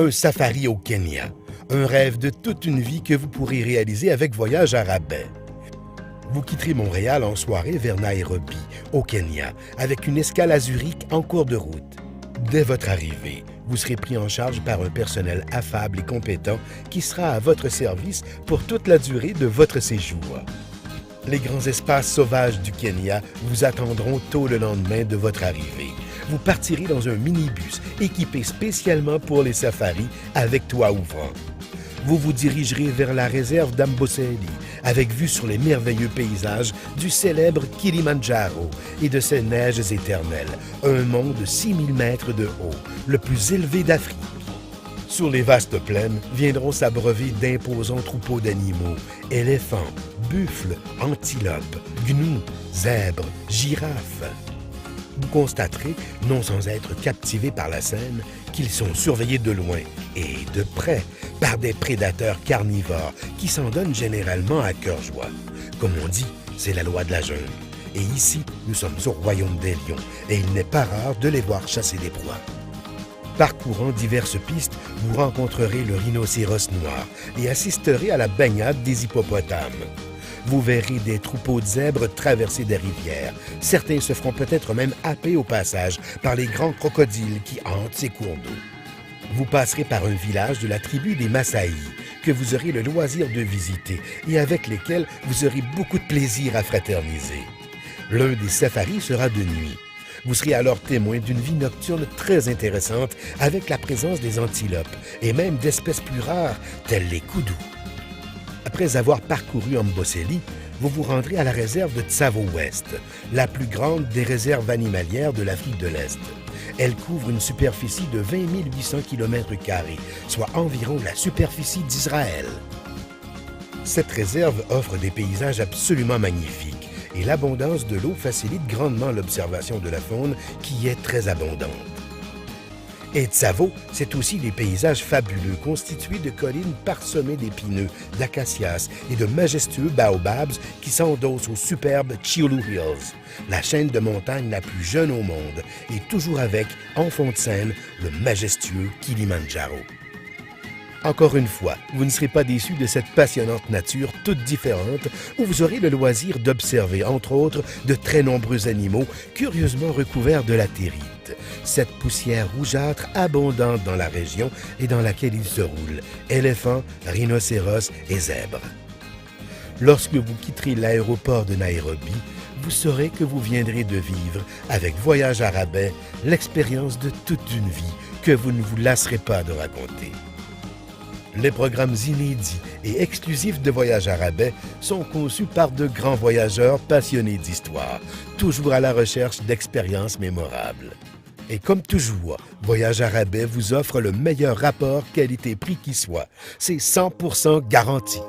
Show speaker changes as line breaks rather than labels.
Un safari au Kenya, un rêve de toute une vie que vous pourrez réaliser avec Voyage à rabais. Vous quitterez Montréal en soirée vers Nairobi, au Kenya, avec une escale à Zurich en cours de route. Dès votre arrivée, vous serez pris en charge par un personnel affable et compétent qui sera à votre service pour toute la durée de votre séjour. Les grands espaces sauvages du Kenya vous attendront tôt le lendemain de votre arrivée. Vous partirez dans un minibus équipé spécialement pour les safaris avec toit ouvrant. Vous vous dirigerez vers la réserve d'Amboseli, avec vue sur les merveilleux paysages du célèbre Kilimandjaro et de ses neiges éternelles, un mont de 6000 mètres de haut, le plus élevé d'Afrique. Sur les vastes plaines viendront s'abreuver d'imposants troupeaux d'animaux, éléphants, buffles, antilopes, gnous, zèbres, girafes. Vous constaterez, non sans être captivé par la scène, qu'ils sont surveillés de loin et de près par des prédateurs carnivores qui s'en donnent généralement à cœur joie. Comme on dit, c'est la loi de la jungle. Et ici, nous sommes au royaume des lions et il n'est pas rare de les voir chasser des proies. Parcourant diverses pistes, vous rencontrerez le rhinocéros noir et assisterez à la baignade des hippopotames. Vous verrez des troupeaux de zèbres traverser des rivières. Certains se feront peut-être même happer au passage par les grands crocodiles qui hantent ces cours d'eau. Vous passerez par un village de la tribu des Massaï que vous aurez le loisir de visiter et avec lesquels vous aurez beaucoup de plaisir à fraterniser. L'un des safaris sera de nuit. Vous serez alors témoin d'une vie nocturne très intéressante avec la présence des antilopes et même d'espèces plus rares telles les koudous. Après avoir parcouru Amboseli, vous vous rendrez à la réserve de Tsavo-Ouest, la plus grande des réserves animalières de l'Afrique de l'Est. Elle couvre une superficie de 20 800 km², soit environ la superficie d'Israël. Cette réserve offre des paysages absolument magnifiques et l'abondance de l'eau facilite grandement l'observation de la faune qui y est très abondante. Et Tsavo, c'est aussi des paysages fabuleux constitués de collines parsemées d'épineux, d'acacias et de majestueux baobabs qui s'endossent aux superbes Chiulu Hills, la chaîne de montagnes la plus jeune au monde, et toujours avec, en fond de scène, le majestueux Kilimandjaro. Encore une fois, vous ne serez pas déçus de cette passionnante nature toute différente où vous aurez le loisir d'observer, entre autres, de très nombreux animaux curieusement recouverts de latérite, cette poussière rougeâtre abondante dans la région et dans laquelle ils se roulent, éléphants, rhinocéros et zèbres. Lorsque vous quitterez l'aéroport de Nairobi, vous saurez que vous viendrez de vivre, avec Voyage à rabais, l'expérience de toute une vie que vous ne vous lasserez pas de raconter. Les programmes inédits et exclusifs de Voyage à rabais sont conçus par de grands voyageurs passionnés d'histoire, toujours à la recherche d'expériences mémorables. Et comme toujours, Voyage à rabais vous offre le meilleur rapport qualité-prix qui soit. C'est 100% garanti.